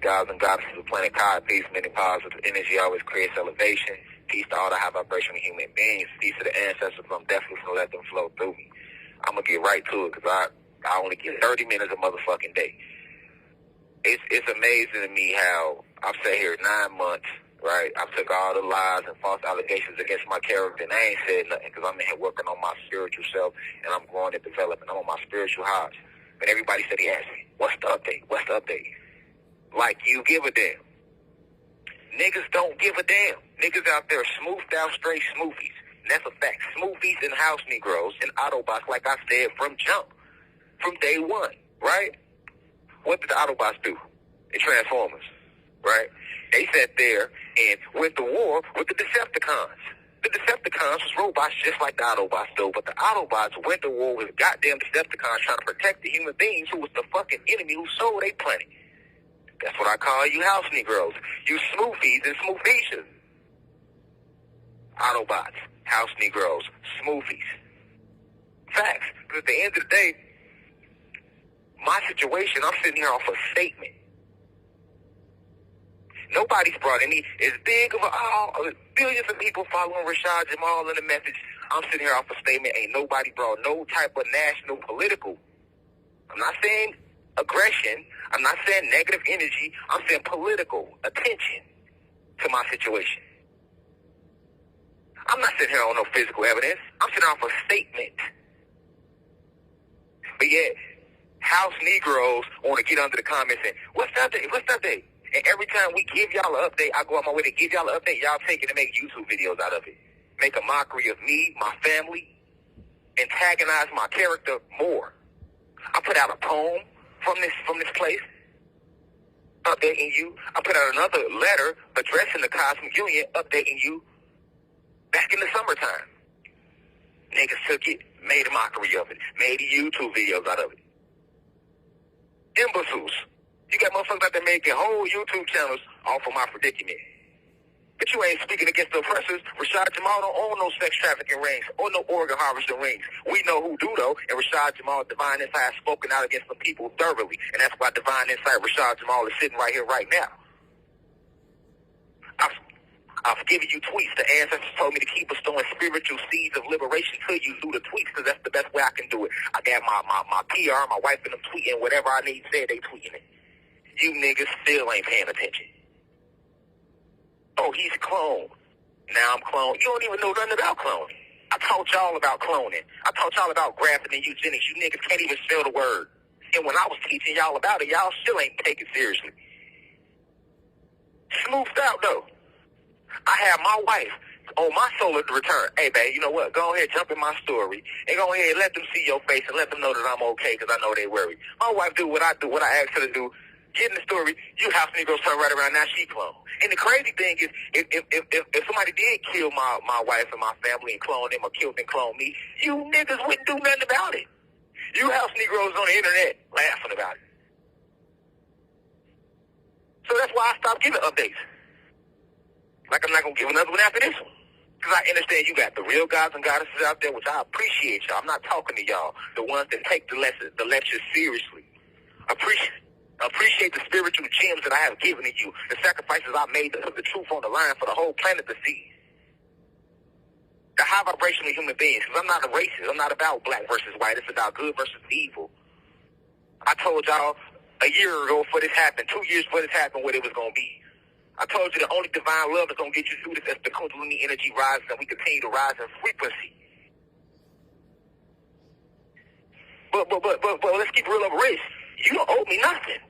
gods and goddesses of planet God. Peace, many positive energy always creates elevation. Peace to all the high vibrational human beings. Peace to the ancestors. I'm definitely going to let them flow through me. I'm going to get right to it because I only get 30 minutes a motherfucking day. It's amazing to me how I've sat here 9 months, right? I took all the lies and false allegations against my character, and I ain't said nothing because I'm in here working on my spiritual self, and I'm growing and developing. I'm on my spiritual highs. But everybody said, he asked me, what's the update? What's the update? Like you give a damn. Niggas don't give a damn. Niggas out there smoothed out straight smoothies. And that's a fact. Smoothies and house Negroes and Autobots, like I said, from jump. From day one, right? What did the Autobots do? The Transformers, right? They sat there and went to war with the Decepticons. The Decepticons was robots just like the Autobots do, but the Autobots went to war with goddamn Decepticons trying to protect the human beings who was the fucking enemy who sold their planet. That's what I call you house Negroes. You smoothies and smoothies. Autobots, house Negroes, smoothies. Facts. Because at the end of the day, my situation, I'm sitting here off a statement. Nobody's brought any, as big of billions of people following Rashad Jamal in the message. I'm sitting here off a statement. Ain't nobody brought no type of national political. I'm not saying aggression. I'm not saying negative energy. I'm saying political attention to my situation. I'm not sitting here on no physical evidence. I'm sitting off a statement. But yet, house Negroes want to get under the comments and, what's the update? What's the update? And every time we give y'all an update, I go out my way to give y'all an update. Y'all take it and make YouTube videos out of it. Make a mockery of me, my family, antagonize my character more. I put out a poem from this place, updating you. I put out another letter addressing the Cosmic Union, updating you back in the summertime. Niggas took it, made a mockery of it, made YouTube videos out of it. Imbeciles. You got motherfuckers out there making whole YouTube channels off of my predicament. But you ain't speaking against the oppressors. Rashad Jamal don't own no sex trafficking rings or no organ harvesting rings. We know who do, though, and Rashad Jamal, Divine Insight, has spoken out against the people thoroughly. And that's why Divine Insight, Rashad Jamal, is sitting right here right now. I've given you tweets. The ancestors told me to keep bestowing spiritual seeds of liberation to you through the tweets because that's the best way I can do it. I got my PR, my wife and them tweeting whatever I need said, they tweeting it. You niggas still ain't paying attention. Oh, he's cloned. Now I'm cloned. You don't even know nothing about cloning. I taught y'all about cloning. I taught y'all about grafting and eugenics. You niggas can't even spell the word. And when I was teaching y'all about it, y'all still ain't taking it seriously. Smoothed out, though. I have my wife on my solar return. Hey, babe, you know what? Go ahead, jump in my story, and go ahead and let them see your face and let them know that I'm okay because I know they worry. My wife do what I asked her to do. Get in the story, you house Negroes turn right around, now she clone. And the crazy thing is, if somebody did kill my wife and my family and clone them or kill and clone me, you niggas wouldn't do nothing about it. You house Negroes on the internet laughing about it. So that's why I stopped giving updates. Like I'm not going to give another one after this one. Because I understand you got the real gods and goddesses out there, which I appreciate y'all. I'm not talking to y'all, the ones that take the lectures seriously. Appreciate the spiritual gems that I have given to you, the sacrifices I made to put the truth on the line for the whole planet to see. The high vibrational human beings, because I'm not a racist. I'm not about black versus white. It's about good versus evil. I told y'all a year ago before this happened, 2 years before this happened, what it was going to be. I told you the only divine love is going to get you through this as the Kundalini energy rises and we continue to rise in frequency. But let's keep real up race. You don't owe me nothing.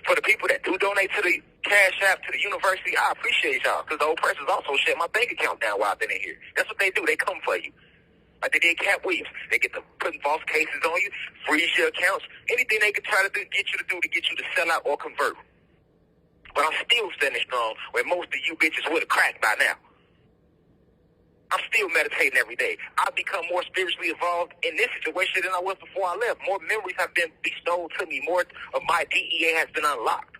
For the people that do donate to the Cash App, to the university, I appreciate y'all. Because the oppressors also shut my bank account down while I've been in here. That's what they do. They come for you. Like they did Cat Williams. They get to putting false cases on you, freeze your accounts, anything they can try to do, get you to sell out or convert. But I'm still standing strong where most of you bitches would have cracked by now. I'm still meditating every day. I've become more spiritually evolved in this situation than I was before I left. More memories have been bestowed to me. More of my DEA has been unlocked.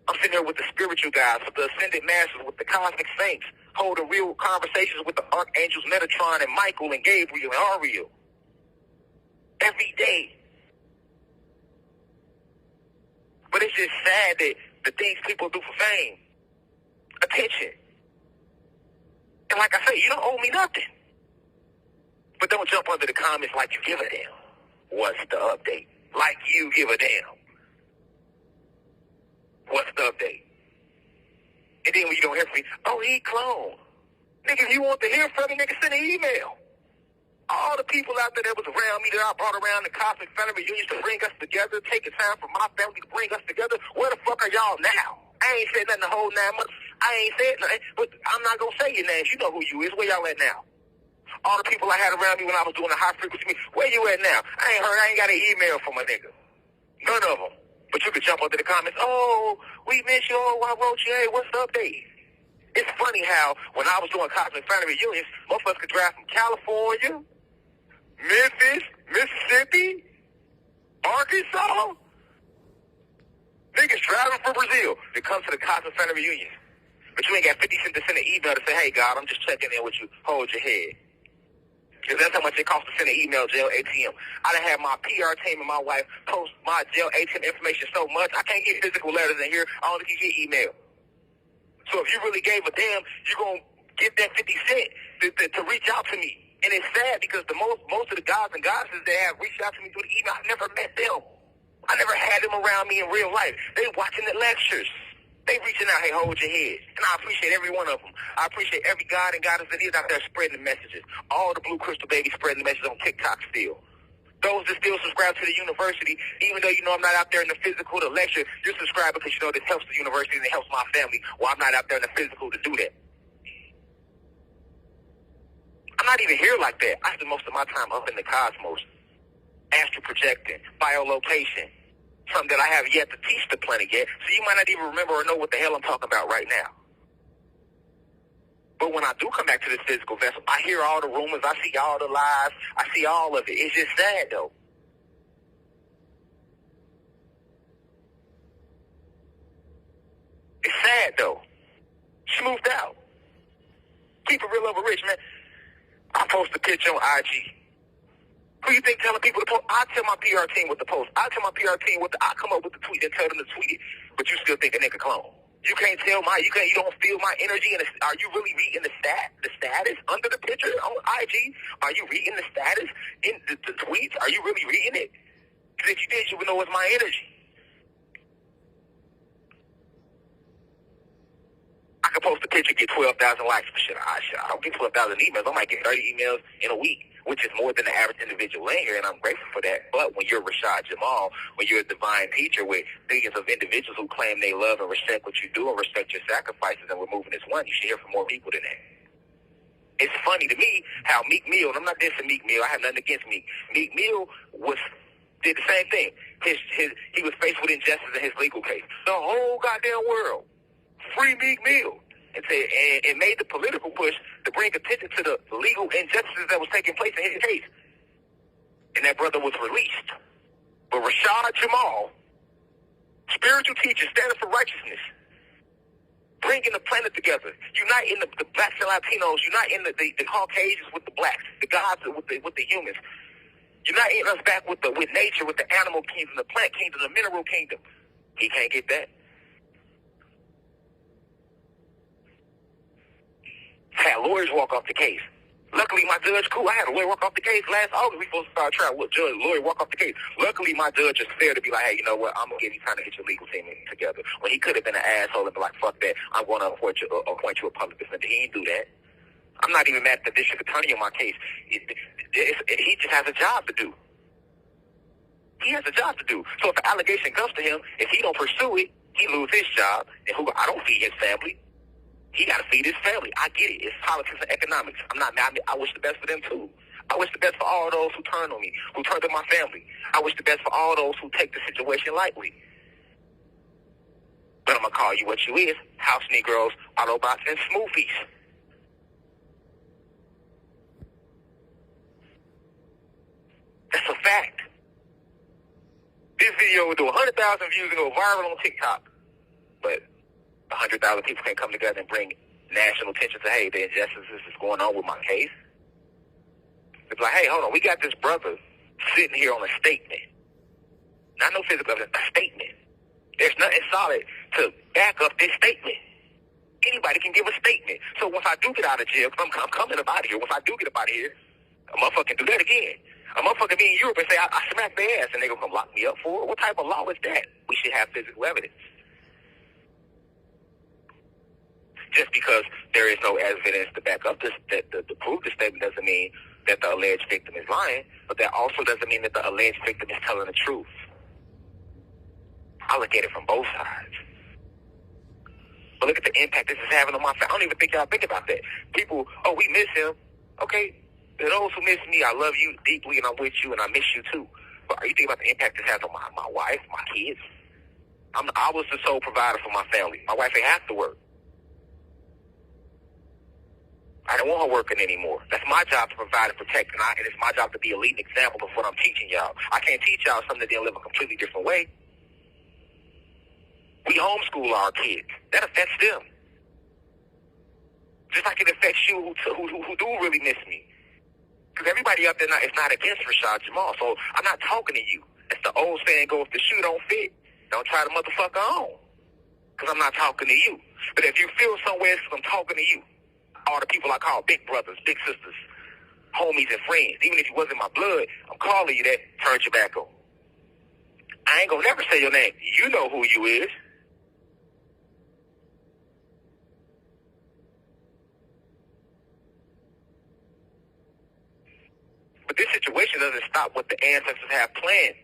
I'm sitting there with the spiritual guys, with the ascended masters, with the cosmic saints, holding real conversations with the archangels Metatron and Michael and Gabriel and Ariel. Every day. But it's just sad that the things people do for fame, attention. And like I say, you don't owe me nothing. But don't jump under the comments like you give a damn. What's the update? Like you give a damn. What's the update? And then when you don't hear from me, oh, he cloned. Nigga, if you want to hear from me, nigga, send an email. All the people out there that was around me that I brought around the Cosmic Family Reunions to bring us together, taking time from my family to bring us together, where the fuck are y'all now? I ain't said nothing the whole 9 months. I ain't said nothing, but I'm not going to say your names. You know who you is. Where y'all at now? All the people I had around me when I was doing the high frequency meeting, where you at now? I ain't got an email from a nigga. None of them. But you could jump under the comments, oh, we miss you, oh, I wrote you, hey, what's the update? It's funny how when I was doing Cosmic Family Reunions, most of us could drive from California, Memphis, Mississippi, Arkansas. Niggas driving from Brazil to come to the Cosmic Family Reunions. But you ain't got 50 cents to send an email to say, hey, God, I'm just checking in with you. Hold your head. Because that's how much it costs to send an email, jail ATM. I done had my PR team and my wife post my jail ATM information so much, I can't get physical letters in here. I only can get email. So if you really gave a damn, you're going to get that 50 cents to reach out to me. And it's sad because the most of the gods and goddesses that have reached out to me through the email, I never met them. I never had them around me in real life. They watching the lectures. They reaching out, hey, hold your head. And I appreciate every one of them. I appreciate every god and goddess that is out there spreading the messages. All the Blue Crystal babies spreading the messages on TikTok still. Those that still subscribe to the university, even though you know I'm not out there in the physical to lecture, you're subscribed because you know this helps the university and it helps my family while I'm not out there in the physical to do that. I'm not even here like that. I spend most of my time up in the cosmos, astral projecting, biolocation, something that I have yet to teach the planet yet, so you might not even remember or know what the hell I'm talking about right now. But when I do come back to this physical vessel, I hear all the rumors, I see all the lies, I see all of it. It's just sad, though. It's sad, though. Smoothed out. Keep it real over rich, man. I post a picture on IG. Who you think telling people to post? I tell my PR team what to post. I tell my PR team I come up with the tweet and tell them to tweet it. But you still think a nigga clone. You can't tell you don't feel my energy. And are you really reading the status under the picture on IG? Are you reading the status in the tweets? Are you really reading it? Because if you did, you would know it's my energy. I could post a picture, get 12,000 likes. Shit, I don't get 12,000 emails. I might get 30 emails in a week, which is more than the average individual in here, and I'm grateful for that. But when you're Rashad Jamal, when you're a divine teacher with billions of individuals who claim they love and respect what you do and respect your sacrifices, and we're moving as one, you should hear from more people than that. It's funny to me how Meek Mill, and I'm not dissing Meek Mill, I have nothing against Meek. Meek Mill did the same thing. He was faced with injustice in his legal case. The whole goddamn world free Meek Mill and made the political push to bring attention to the legal injustices that was taking place in his case. And that brother was released. But Rashad Jamal, spiritual teacher, standing for righteousness, bringing the planet together, uniting the blacks and Latinos, uniting the Caucasians with the blacks, the gods with the humans, uniting us back with nature, with the animal kingdom, the plant kingdom, the mineral kingdom. He can't get that. Had lawyers walk off the case. Luckily, my judge, cool. I had a lawyer walk off the case last August. We supposed to start trial. What judge, lawyer walk off the case. Luckily, my judge is fair to be like, hey, you know what? I'm going to give you time to get your legal team together. When he could have been an asshole and be like, fuck that. I'm going to appoint you a public defender. He didn't do that. I'm not even mad at the district attorney on my case. He just has a job to do. He has a job to do. So if an allegation comes to him, if he don't pursue it, he lose his job. And I don't feed his family. He got to feed his family. I get it. It's politics and economics. I'm not mad. I wish the best for them, too. I wish the best for all those who turn on me, who turn on my family. I wish the best for all those who take the situation lightly. But I'm going to call you what you is, house Negroes, Autobots, and Smoothies. That's a fact. This video will do 100,000 views and go viral on TikTok. But 100,000 people can't come together and bring national attention to, hey, the injustices is going on with my case. It's like, hey, hold on, we got this brother sitting here on a statement. Not no physical evidence, a statement. There's nothing solid to back up this statement. Anybody can give a statement. So once I do get out of jail, because I'm coming up out of here, once I do get up out of here, a motherfucker do that again. A motherfucker be in Europe and say, I smacked their ass, and they gonna come lock me up for it. What type of law is that? We should have physical evidence. Just because there is no evidence to back up this, to prove the statement doesn't mean that the alleged victim is lying, but that also doesn't mean that the alleged victim is telling the truth. I look at it from both sides. But look at the impact this is having on my family. I don't even think y'all think about that. People, oh, we miss him. Okay, to those who miss me, I love you deeply, and I'm with you, and I miss you too. But are you thinking about the impact this has on my wife, my kids? I was the sole provider for my family. My wife ain't have to work. I don't want her working anymore. That's my job to provide and protect, and it's my job to be a leading example of what I'm teaching y'all. I can't teach y'all something that they'll live a completely different way. We homeschool our kids. That affects them. Just like it affects you who do really miss me. Because everybody up there is not against Rashad Jamal, so I'm not talking to you. As the old saying goes, if the shoe don't fit, don't try the motherfucker on. Because I'm not talking to you. But if you feel somewhere, I'm talking to you. All the people I call big brothers, big sisters, homies and friends. Even if you wasn't my blood, I'm calling you that, turn your back on. I ain't gonna never say your name. You know who you is. But this situation doesn't stop what the ancestors have planned.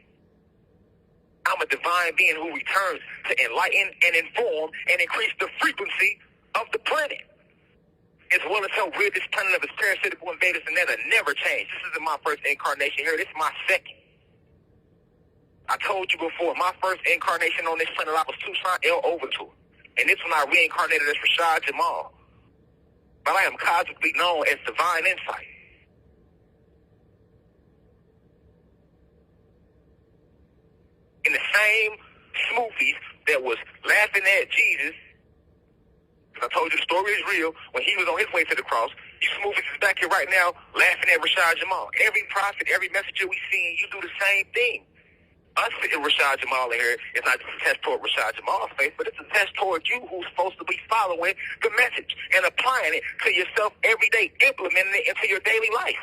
I'm a divine being who returns to enlighten and inform and increase the frequency of the planet, as well as help rid this planet of its parasitical invaders, and that'll never change. This isn't my first incarnation here. This is my second. I told you before, my first incarnation on this planet, I was Tucson L. Overture. And this one I reincarnated as Rashad Jamal. But I am cosmically known as Divine Insight. In the same smoothies that was laughing at Jesus, because I told you the story is real, when he was on his way to the cross, you smoothies is back here right now laughing at Rashad Jamal. Every prophet, every messenger we see, you do the same thing. Us sitting Rashad Jamal in here is not just a test toward Rashad Jamal's faith, but it's a test toward you who's supposed to be following the message and applying it to yourself every day, implementing it into your daily life.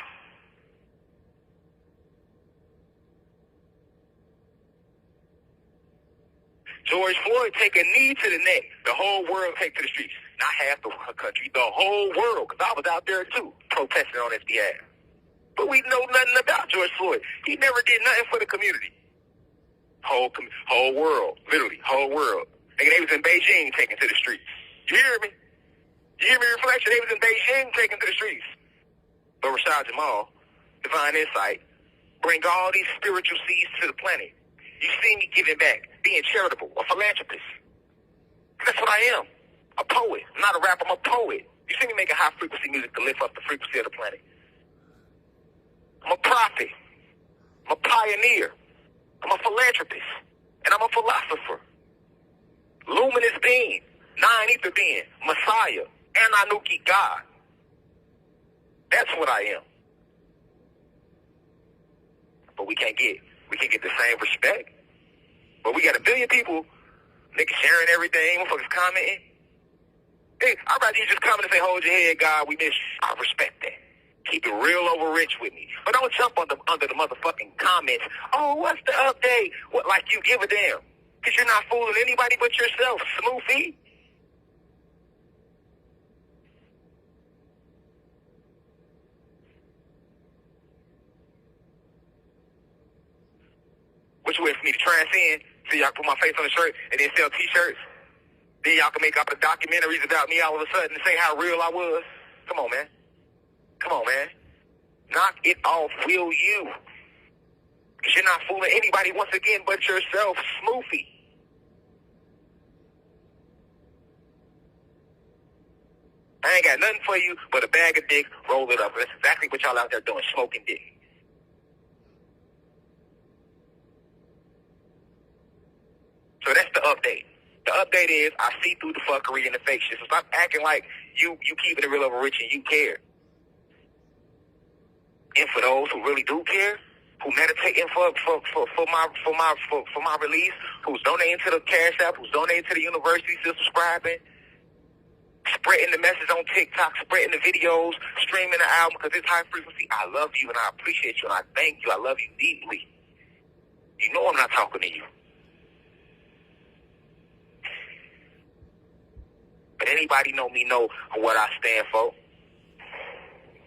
George Floyd take a knee to the neck. The whole world take to the streets. Not half the country, the whole world, because I was out there too, protesting on his behalf. But we know nothing about George Floyd. He never did nothing for the community. Whole world, literally, whole world. Nigga, they was in Beijing taking to the streets. You hear me? You hear me, Reflection? They was in Beijing taking to the streets. But Rashad Jamal, Divine Insight, bring all these spiritual seeds to the planet. You see me giving back, being charitable, a philanthropist. That's what I am, a poet. I'm not a rapper, I'm a poet. You see me making high-frequency music to lift up the frequency of the planet. I'm a prophet. I'm a pioneer. I'm a philanthropist. And I'm a philosopher. Luminous being, nine-ether being, Messiah, Anunnaki God. That's what I am. But we can't get the same respect. But we got 1 billion people, niggas sharing everything, motherfuckers commenting. Hey, I'd rather you just comment and say, hold your head, God, we miss you. I respect that. Keep it real over rich with me. But don't jump under the motherfucking comments. Oh, what's the update? What, like you give a damn. Because you're not fooling anybody but yourself, Smoothie. Which way for me to transcend so y'all can put my face on a shirt and then sell t-shirts? Then y'all can make up the documentaries about me all of a sudden and say how real I was? Come on, man. Come on, man. Knock it off, will you? Because you're not fooling anybody once again but yourself, Smoothie. I ain't got nothing for you but a bag of dick, roll it up. That's exactly what y'all out there doing, smoking dick. So that's the update. The update is I see through the fuckery and the fake shit. So stop acting like you keeping it real over rich and you care. And for those who really do care, who meditating for my release, who's donating to the Cash App, who's donating to the university, still subscribing, spreading the message on TikTok, spreading the videos, streaming the album, because it's high frequency. I love you and I appreciate you and I thank you. I love you deeply. You know I'm not talking to you. But anybody know me know what I stand for.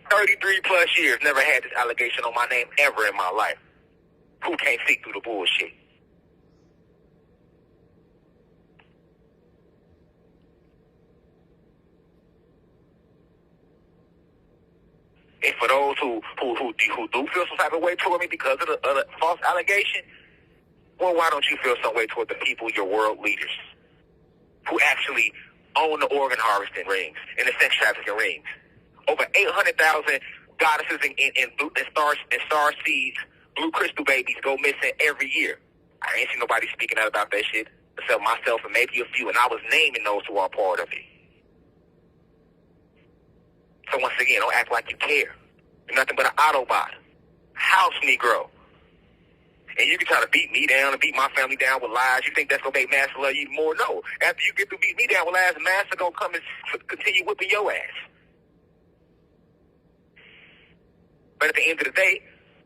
33 plus years, never had this allegation on my name ever in my life. Who can't see through the bullshit? And for those who do feel some type of way toward me because of the false allegation, well, why don't you feel some way toward the people, your world leaders, who actually own the organ harvesting rings and the sex trafficking rings? Over 800,000 goddesses and star seeds, blue crystal babies go missing every year. I ain't seen nobody speaking out about that shit except myself and maybe a few, and I was naming those who are part of it. So once again, don't act like you care. You're nothing but an Autobot. House Negro. And you can try to beat me down and beat my family down with lies. You think that's going to make Master love you even more? No. After you get to beat me down with lies, Master going to come and continue whipping your ass. But at the end of the day,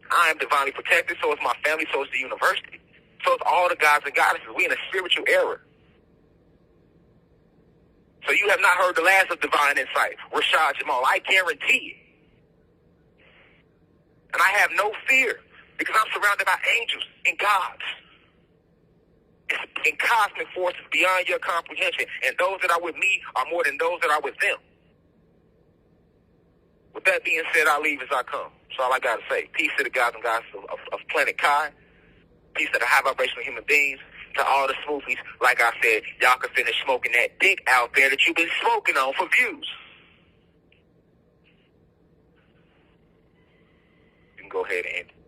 I am divinely protected, so is my family, so is the university. So it's all the gods and goddesses. We in a spiritual era. So you have not heard the last of Divine Insight, Rashad Jamal. I guarantee it. And I have no fear because I'm surrounded by angels and gods and cosmic forces beyond your comprehension. And those that are with me are more than those that are with them. With that being said, I leave as I come. That's all I got to say. Peace to the gods and goddesses of Planet Kai. Peace to the high vibrational human beings. To all the smoothies, like I said, y'all can finish smoking that dick out there that you've been smoking on for views. You can go ahead and end it.